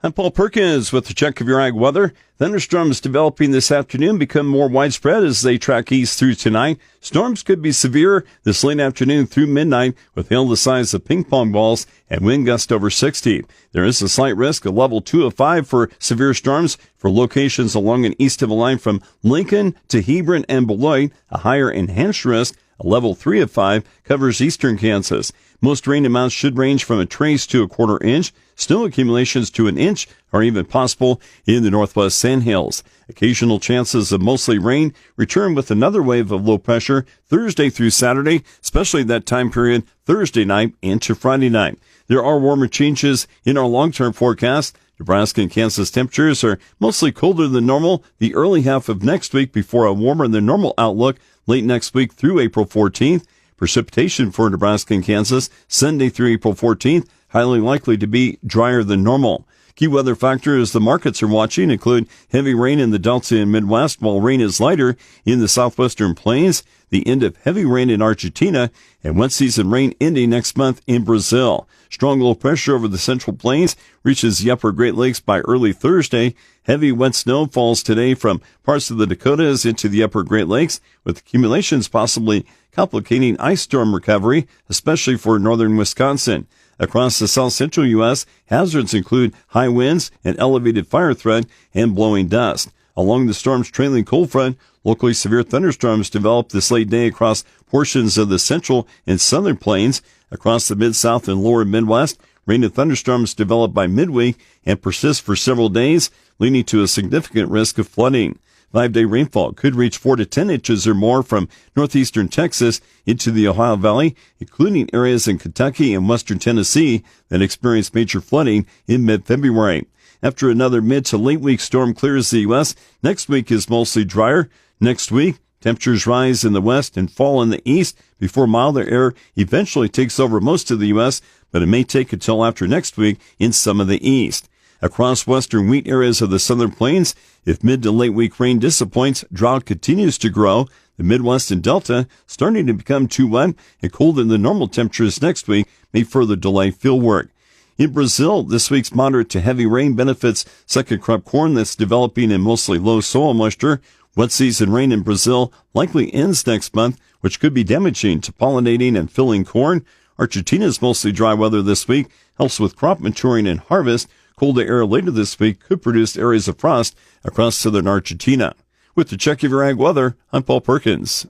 I'm Paul Perkins with the check of your ag weather. Thunderstorms developing this afternoon become more widespread as they track east through tonight. Storms could be severe this late afternoon through midnight with hail the size of ping pong balls and wind gusts over 60. There is a slight risk of level 2 of 5 for severe storms for locations along and east of the line from Lincoln to Hebron and Beloit. A higher enhanced risk, a level 3 of 5, covers eastern Kansas. Most rain amounts should range from a trace to a quarter inch. Snow accumulations to an inch are even possible in the northwest sandhills. Occasional chances of mostly rain return with another wave of low pressure Thursday through Saturday, especially that time period Thursday night into Friday night. There are warmer changes in our long-term forecast. Nebraska and Kansas temperatures are mostly colder than normal the early half of next week before a warmer than normal outlook late next week through April 14th. Precipitation for Nebraska and Kansas Sunday through April 14th, highly likely to be drier than normal. Key weather factors the markets are watching include heavy rain in the Delta and Midwest, while rain is lighter in the southwestern plains, the end of heavy rain in Argentina, and wet season rain ending next month in Brazil. Strong low pressure over the central plains reaches the upper Great Lakes by early Thursday. Heavy wet snow falls today from parts of the Dakotas into the upper Great Lakes, with accumulations possibly complicating ice storm recovery, especially for northern Wisconsin. Across the south central U.S., hazards include high winds, an elevated fire threat, and blowing dust. Along the storm's trailing cold front, locally severe thunderstorms develop this late day across portions of the central and southern plains. Across the mid-south and lower Midwest, rain and thunderstorms develop by midweek and persist for several days, leading to a significant risk of flooding. 5-day rainfall could reach 4 to 10 inches or more from northeastern Texas into the Ohio Valley, including areas in Kentucky and western Tennessee that experienced major flooding in mid-February. After another mid to late week storm clears the U.S., next week is mostly drier. Next week, temperatures rise in the west and fall in the east before milder air eventually takes over most of the U.S., but it may take until after next week in some of the east. Across western wheat areas of the southern plains, if mid to late week rain disappoints, drought continues to grow. The Midwest and Delta, starting to become too wet and colder than normal temperatures next week, may further delay field work. In Brazil, this week's moderate to heavy rain benefits second crop corn that's developing in mostly low soil moisture. Wet season rain in Brazil likely ends next month, which could be damaging to pollinating and filling corn. Argentina's mostly dry weather this week helps with crop maturing and harvest. Colder air later this week could produce areas of frost across southern Argentina. With the check of your ag weather, I'm Paul Perkins.